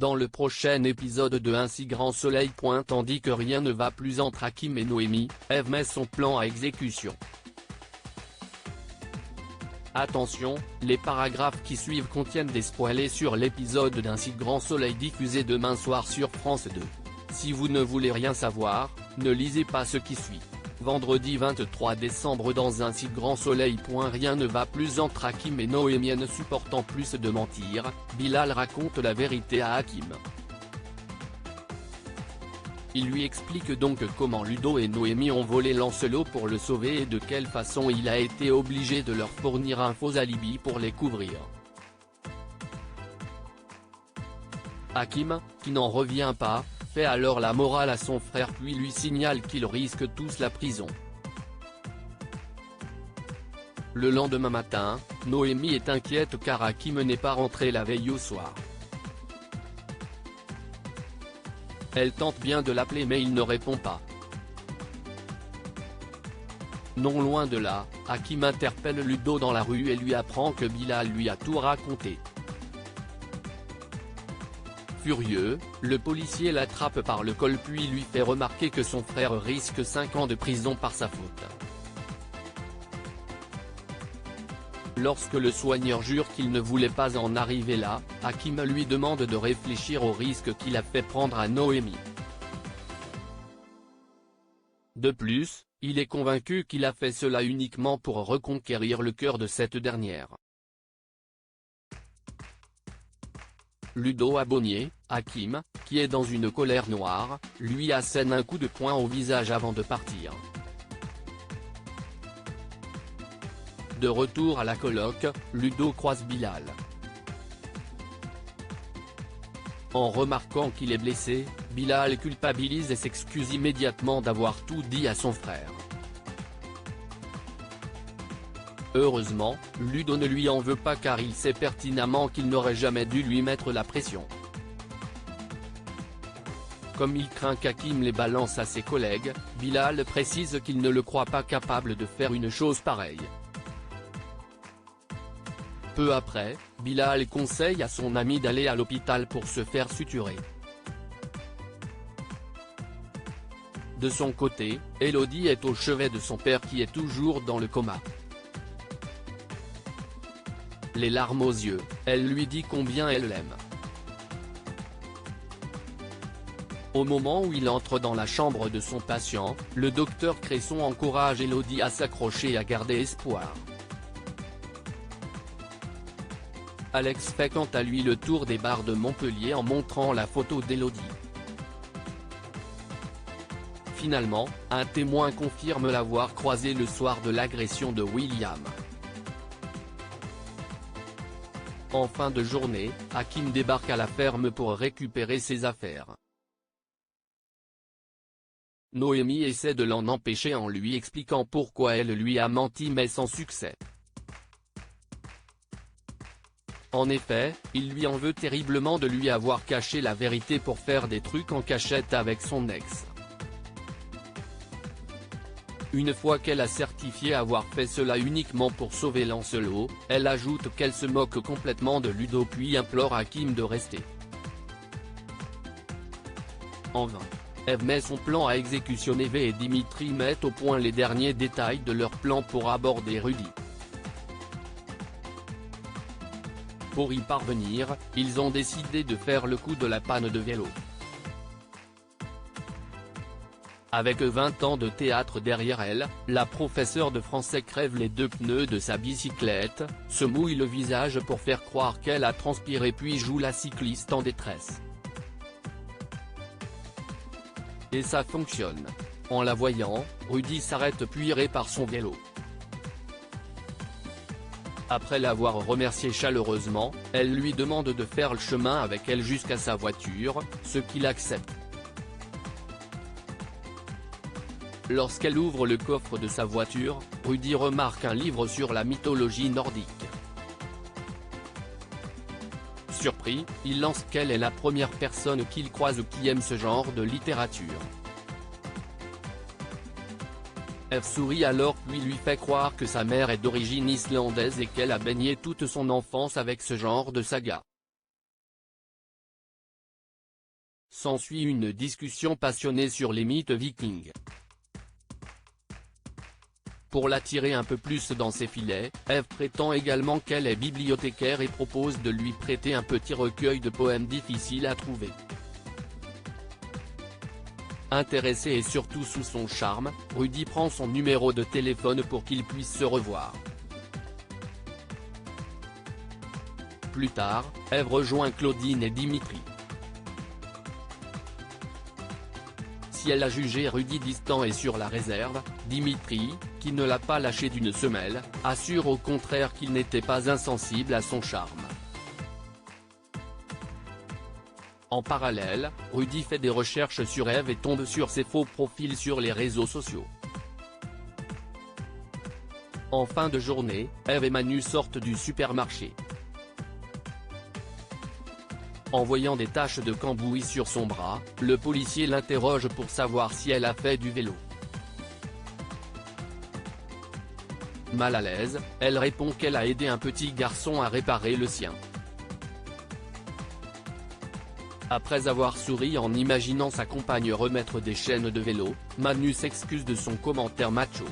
dans le prochain épisode de Un si grand soleil. Tandis que rien ne va plus entre Hakim et Noémie, Eve met son plan à exécution. Attention, les paragraphes qui suivent contiennent des spoilers sur l'épisode d'Un si grand soleil diffusé demain soir sur France 2. Si vous ne voulez rien savoir, ne lisez pas ce qui suit. Vendredi 23 décembre dans Un si grand soleil. Rien ne va plus entre Hakim et Noémie. Ne supportant plus de mentir, Bilal raconte la vérité à Hakim. Il lui explique donc comment Ludo et Noémie ont volé Lancelot pour le sauver et de quelle façon il a été obligé de leur fournir un faux alibi pour les couvrir. Hakim, qui n'en revient pas, fait alors la morale à son frère puis lui signale qu'ils risquent tous la prison. Le lendemain matin, Noémie est inquiète car Hakim n'est pas rentré la veille au soir. Elle tente bien de l'appeler mais il ne répond pas. Non loin de là, Hakim interpelle Ludo dans la rue et lui apprend que Bilal lui a tout raconté. Furieux, le policier l'attrape par le col puis lui fait remarquer que son frère risque 5 ans de prison par sa faute. Lorsque le soigneur jure qu'il ne voulait pas en arriver là, Hakim lui demande de réfléchir au risque qu'il a fait prendre à Noémie. De plus, il est convaincu qu'il a fait cela uniquement pour reconquérir le cœur de cette dernière. Ludo Abonnier, Hakim, qui est dans une colère noire, lui assène un coup de poing au visage avant de partir. De retour à la coloc, Ludo croise Bilal. En remarquant qu'il est blessé, Bilal culpabilise et s'excuse immédiatement d'avoir tout dit à son frère. Heureusement, Ludo ne lui en veut pas car il sait pertinemment qu'il n'aurait jamais dû lui mettre la pression. Comme il craint qu'Hakim les balance à ses collègues, Bilal précise qu'il ne le croit pas capable de faire une chose pareille. Peu après, Bilal conseille à son ami d'aller à l'hôpital pour se faire suturer. De son côté, Elodie est au chevet de son père qui est toujours dans le coma. Les larmes aux yeux, elle lui dit combien elle l'aime. Au moment où il entre dans la chambre de son patient, le docteur Cresson encourage Elodie à s'accrocher et à garder espoir. Alex fait quant à lui le tour des bars de Montpellier en montrant la photo d'Elodie. Finalement, un témoin confirme l'avoir croisé le soir de l'agression de William. En fin de journée, Hakim débarque à la ferme pour récupérer ses affaires. Noémie essaie de l'en empêcher en lui expliquant pourquoi elle lui a menti mais sans succès. En effet, il lui en veut terriblement de lui avoir caché la vérité pour faire des trucs en cachette avec son ex. Une fois qu'elle a certifié avoir fait cela uniquement pour sauver Lancelot, elle ajoute qu'elle se moque complètement de Ludo puis implore Hakim de rester. En vain. Eve met son plan à exécution. Eve et Dimitri mettent au point les derniers détails de leur plan pour aborder Rudy. Pour y parvenir, ils ont décidé de faire le coup de la panne de vélo. Avec 20 ans de théâtre derrière elle, la professeure de français crève les 2 pneus de sa bicyclette, se mouille le visage pour faire croire qu'elle a transpiré puis joue la cycliste en détresse. Et ça fonctionne. En la voyant, Rudy s'arrête puis répare son vélo. Après l'avoir remercié chaleureusement, elle lui demande de faire le chemin avec elle jusqu'à sa voiture, ce qu'il accepte. Lorsqu'elle ouvre le coffre de sa voiture, Rudy remarque un livre sur la mythologie nordique. Surpris, il lance qu'elle est la première personne qu'il croise qui aime ce genre de littérature. Eve sourit alors puis lui fait croire que sa mère est d'origine islandaise et qu'elle a baigné toute son enfance avec ce genre de saga. S'ensuit une discussion passionnée sur les mythes vikings. Pour l'attirer un peu plus dans ses filets, Eve prétend également qu'elle est bibliothécaire et propose de lui prêter un petit recueil de poèmes difficiles à trouver. Intéressé et surtout sous son charme, Rudy prend son numéro de téléphone pour qu'ils puissent se revoir. Plus tard, Eve rejoint Claudine et Dimitri. Si elle a jugé Rudy distant et sur la réserve, Dimitri, qui ne l'a pas lâché d'une semelle, assure au contraire qu'il n'était pas insensible à son charme. En parallèle, Rudy fait des recherches sur Eve et tombe sur ses faux profils sur les réseaux sociaux. En fin de journée, Eve et Manu sortent du supermarché. En voyant des taches de cambouis sur son bras, le policier l'interroge pour savoir si elle a fait du vélo. Mal à l'aise, elle répond qu'elle a aidé un petit garçon à réparer le sien. Après avoir souri en imaginant sa compagne remettre des chaînes de vélo, Manu s'excuse de son commentaire macho.